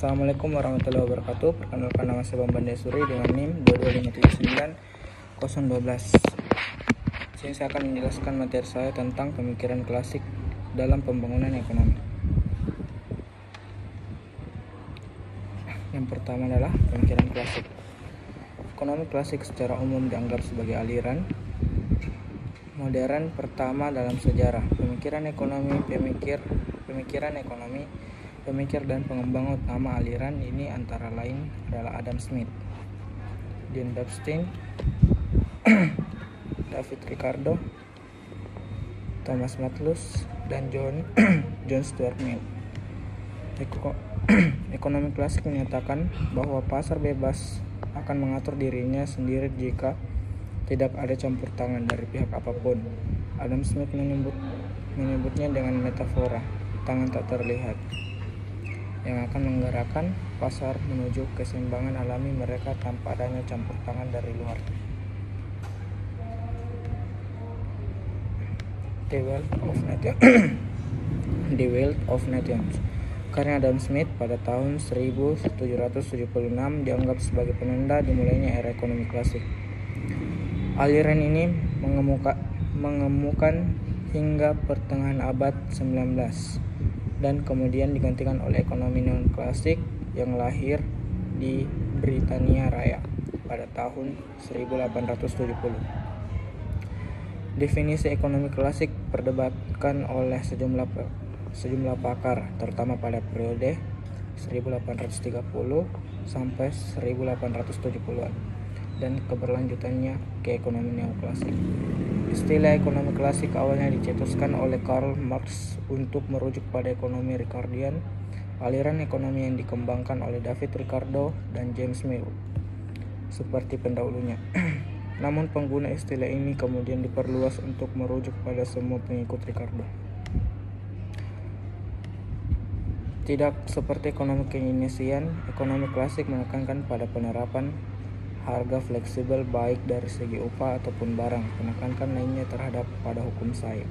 Assalamualaikum warahmatullahi wabarakatuh. Perkenalkan, nama saya Bambang Desuri dengan NIM 22579 Sini saya akan menjelaskan materi saya tentang pemikiran klasik dalam pembangunan ekonomi. Yang pertama adalah pemikiran klasik. Ekonomi klasik secara umum dianggap sebagai aliran modern pertama dalam sejarah. Pemikiran ekonomi, pemikir dan pengembang utama aliran ini antara lain adalah Adam Smith, Dean Bernstein, David Ricardo, Thomas Malthus, dan John Stuart Mill. Ekonomi klasik menyatakan bahwa pasar bebas akan mengatur dirinya sendiri jika tidak ada campur tangan dari pihak apapun. Adam Smith menyebutnya dengan metafora tangan tak terlihat yang akan menggerakkan pasar menuju keseimbangan alami mereka tanpa adanya campur tangan dari luar. The Wealth of Nations karya Adam Smith pada tahun 1776 dianggap sebagai penanda dimulainya era ekonomi klasik. Aliran ini mengemukan hingga pertengahan abad 19 dan kemudian digantikan oleh ekonomi non-klasik yang lahir di Britania Raya pada tahun 1870. Definisi ekonomi klasik diperdebatkan oleh sejumlah pakar, terutama pada periode 1830 sampai 1870-an dan keberlanjutannya ke ekonomi neoklasik. Istilah ekonomi klasik awalnya dicetuskan oleh Karl Marx untuk merujuk pada ekonomi Ricardian, aliran ekonomi yang dikembangkan oleh David Ricardo dan James Mill seperti pendahulunya. Namun pengguna istilah ini kemudian diperluas untuk merujuk pada semua pengikut Ricardo. Tidak seperti ekonomi Keynesian, ekonomi klasik menekankan pada penerapan harga fleksibel baik dari segi upah ataupun barang. Penekankan lainnya terhadap pada hukum Say.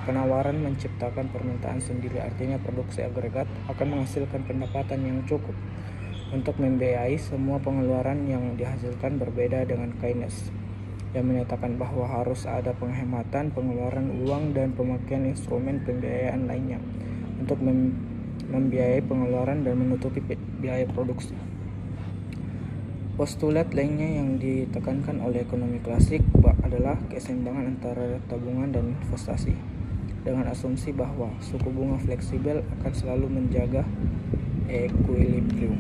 Penawaran menciptakan permintaan sendiri, artinya produksi agregat akan menghasilkan pendapatan yang cukup untuk membiayai semua pengeluaran yang dihasilkan, berbeda dengan Keynes yang menyatakan bahwa harus ada penghematan pengeluaran uang dan pemakaian instrumen pembiayaan lainnya untuk membiayai pengeluaran dan menutupi biaya produksi. Postulat lainnya yang ditekankan oleh ekonomi klasik adalah keseimbangan antara tabungan dan investasi, dengan asumsi bahwa suku bunga fleksibel akan selalu menjaga equilibrium.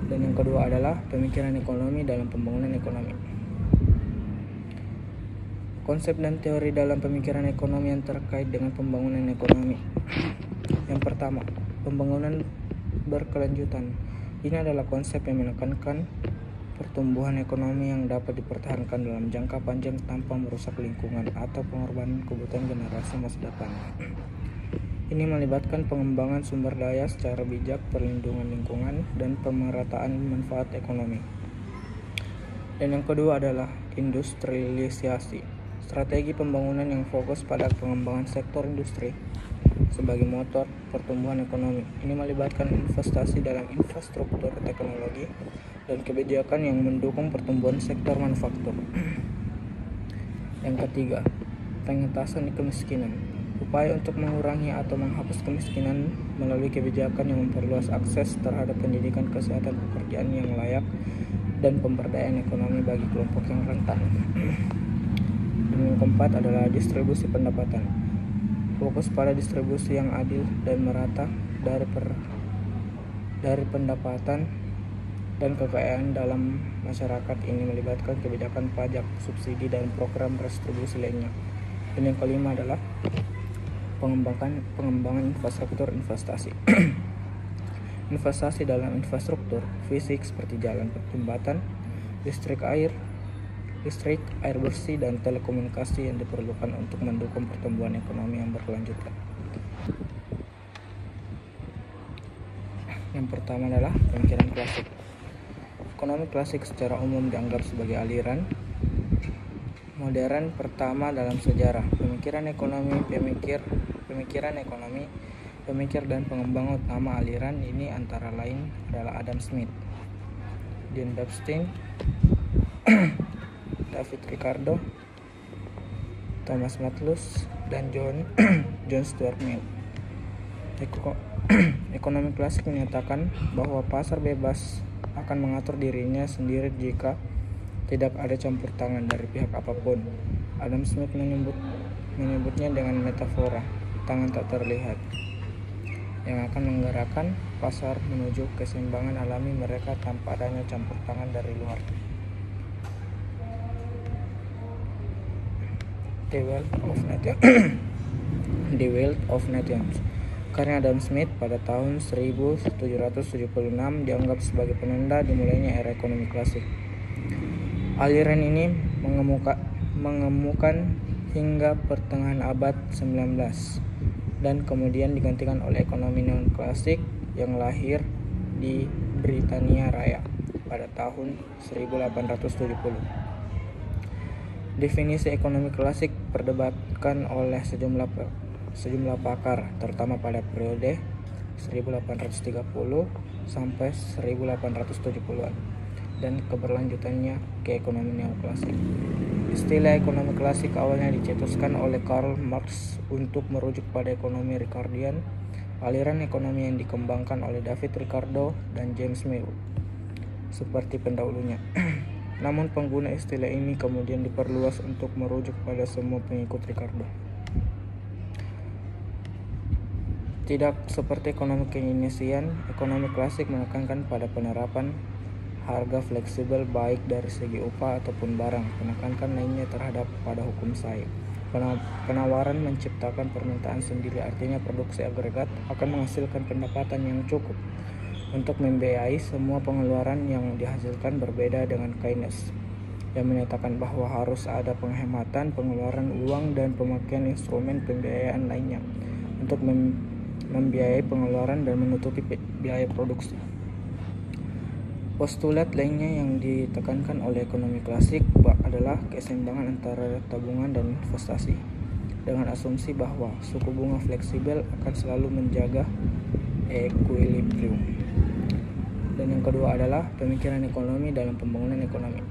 Dan yang kedua adalah pemikiran ekonomi dalam pembangunan ekonomi. Konsep dan teori dalam pemikiran ekonomi yang terkait dengan pembangunan ekonomi. Yang pertama, pembangunan berkelanjutan. Ini adalah konsep yang menekankan pertumbuhan ekonomi yang dapat dipertahankan dalam jangka panjang tanpa merusak lingkungan atau pengorbanan kebutuhan generasi masa depan. Ini melibatkan pengembangan sumber daya secara bijak, perlindungan lingkungan, dan pemerataan manfaat ekonomi. Dan yang kedua adalah industrialisasi, strategi pembangunan yang fokus pada pengembangan sektor industri sebagai motor pertumbuhan ekonomi. Ini melibatkan investasi dalam infrastruktur teknologi dan kebijakan yang mendukung pertumbuhan sektor manufaktur. Yang ketiga, pengentasan kemiskinan, upaya untuk mengurangi atau menghapus kemiskinan melalui kebijakan yang memperluas akses terhadap pendidikan, kesehatan, pekerjaan yang layak, dan pemberdayaan ekonomi bagi kelompok yang rentan. Dan yang keempat adalah distribusi pendapatan, fokus pada distribusi yang adil dan merata dari pendapatan dan kekayaan dalam masyarakat. Ini melibatkan kebijakan pajak, subsidi, dan program redistribusi lainnya. Dan yang kelima adalah pengembangan infrastruktur investasi. Investasi dalam infrastruktur fisik seperti jalan, jembatan, listrik, air bersih, dan telekomunikasi yang diperlukan untuk mendukung pertumbuhan ekonomi yang berkelanjutan. Yang pertama adalah pemikiran klasik. Ekonomi klasik secara umum dianggap sebagai aliran modern pertama dalam sejarah. Pemikiran ekonomi Pemikir dan pengembang utama aliran ini antara lain adalah Adam Smith, Dean Bernstein, David Ricardo, Thomas Malthus, dan John Stuart Mill. Ekonomi klasik menyatakan bahwa pasar bebas akan mengatur dirinya sendiri jika tidak ada campur tangan dari pihak apapun. Adam Smith menyebutnya dengan metafora tangan tak terlihat yang akan menggerakkan pasar menuju keseimbangan alami mereka tanpa adanya campur tangan dari luar. The Wealth of Nations karya Adam Smith pada tahun 1776 dianggap sebagai penanda dimulainya era ekonomi klasik. Aliran ini mengemukan hingga pertengahan abad 19 dan kemudian digantikan oleh ekonomi non-klasik yang lahir di Britania Raya pada tahun 1870. Definisi ekonomi klasik diperdebatkan oleh sejumlah pakar, terutama pada periode 1830 sampai 1870-an dan keberlanjutannya ke ekonomi neoklasik. Istilah ekonomi klasik awalnya dicetuskan oleh Karl Marx untuk merujuk pada ekonomi Ricardian, aliran ekonomi yang dikembangkan oleh David Ricardo dan James Mill seperti pendahulunya. Namun pengguna istilah ini kemudian diperluas untuk merujuk pada semua pengikut Ricardo. Tidak seperti ekonomi Keynesian, ekonomi klasik menekankan pada penerapan harga fleksibel baik dari segi upah ataupun barang, penekankan lainnya terhadap pada hukum saing. Penawaran menciptakan permintaan sendiri, artinya produksi agregat akan menghasilkan pendapatan yang cukup untuk membiayai semua pengeluaran yang dihasilkan, berbeda dengan Keynes yang menyatakan bahwa harus ada penghematan pengeluaran uang dan pemakaian instrumen pembiayaan lainnya untuk membiayai pengeluaran dan menutupi biaya produksi. Postulat lainnya yang ditekankan oleh ekonomi klasik adalah keseimbangan antara tabungan dan investasi, dengan asumsi bahwa suku bunga fleksibel akan selalu menjaga equilibrium. Dan yang kedua adalah pemikiran ekonomi dalam pembangunan ekonomi.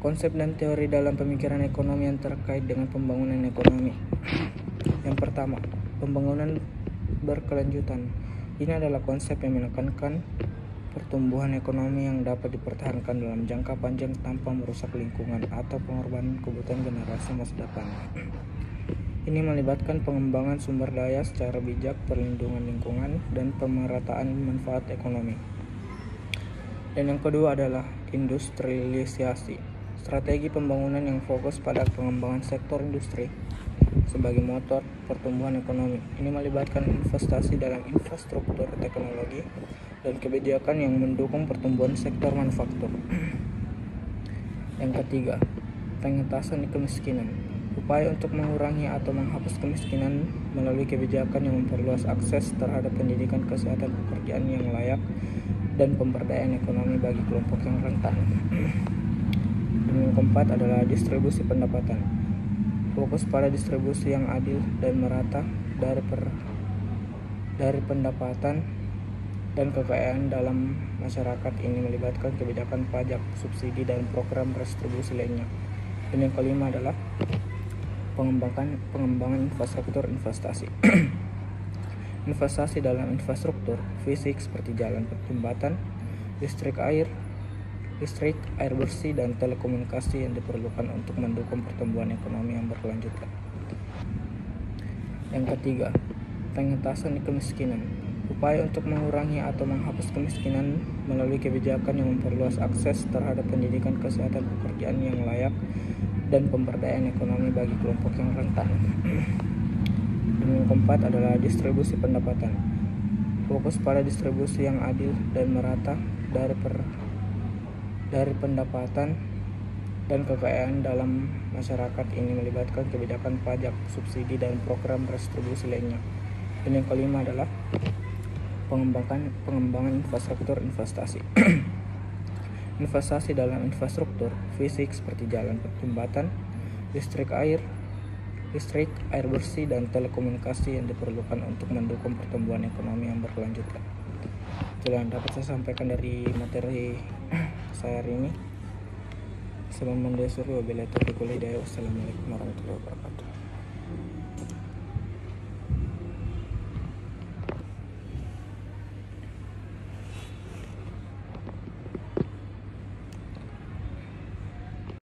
Konsep dan teori dalam pemikiran ekonomi yang terkait dengan pembangunan ekonomi. Yang pertama, pembangunan berkelanjutan. Ini adalah konsep yang menekankan pertumbuhan ekonomi yang dapat dipertahankan dalam jangka panjang tanpa merusak lingkungan atau pengorbanan kebutuhan generasi masa depan. Ini melibatkan pengembangan sumber daya secara bijak, perlindungan lingkungan, dan pemerataan manfaat ekonomi. Dan yang kedua adalah industrialisasi, strategi pembangunan yang fokus pada pengembangan sektor industri sebagai motor pertumbuhan ekonomi. Ini melibatkan investasi dalam infrastruktur teknologi dan kebijakan yang mendukung pertumbuhan sektor manufaktur. Yang ketiga, pengentasan kemiskinan, upaya untuk mengurangi atau menghapus kemiskinan melalui kebijakan yang memperluas akses terhadap pendidikan, kesehatan, pekerjaan yang layak, dan pemberdayaan ekonomi bagi kelompok yang rentan. Dan yang keempat adalah distribusi pendapatan, fokus pada distribusi yang adil dan merata dari pendapatan dan kekayaan dalam masyarakat. Ini melibatkan kebijakan pajak, subsidi, dan program restribusi lainnya. Dan yang kelima adalah pengembangan infrastruktur investasi. Investasi dalam infrastruktur fisik seperti jalan, jembatan, listrik, air bersih, dan telekomunikasi yang diperlukan untuk mendukung pertumbuhan ekonomi yang berkelanjutan. Yang ketiga, pengentasan kemiskinan, upaya untuk mengurangi atau menghapus kemiskinan melalui kebijakan yang memperluas akses terhadap pendidikan, kesehatan, pekerjaan yang layak, dan pemberdayaan ekonomi bagi kelompok yang rentan. Dan yang keempat adalah distribusi pendapatan, fokus pada distribusi yang adil dan merata dari pendapatan dan kekayaan dalam masyarakat. Ini melibatkan kebijakan pajak, subsidi, dan program restribusi lainnya. Dan yang kelima adalah pengembangan infrastruktur investasi. Investasi dalam infrastruktur fisik seperti jalan, jembatan, listrik, air listrik, air bersih, dan telekomunikasi yang diperlukan untuk mendukung pertumbuhan ekonomi yang berkelanjutan. Itulah yang dapat saya sampaikan dari materi saya hari ini. Assalamualaikum warahmatullahi wabarakatuh. Wassalamualaikum warahmatullahi wabarakatuh.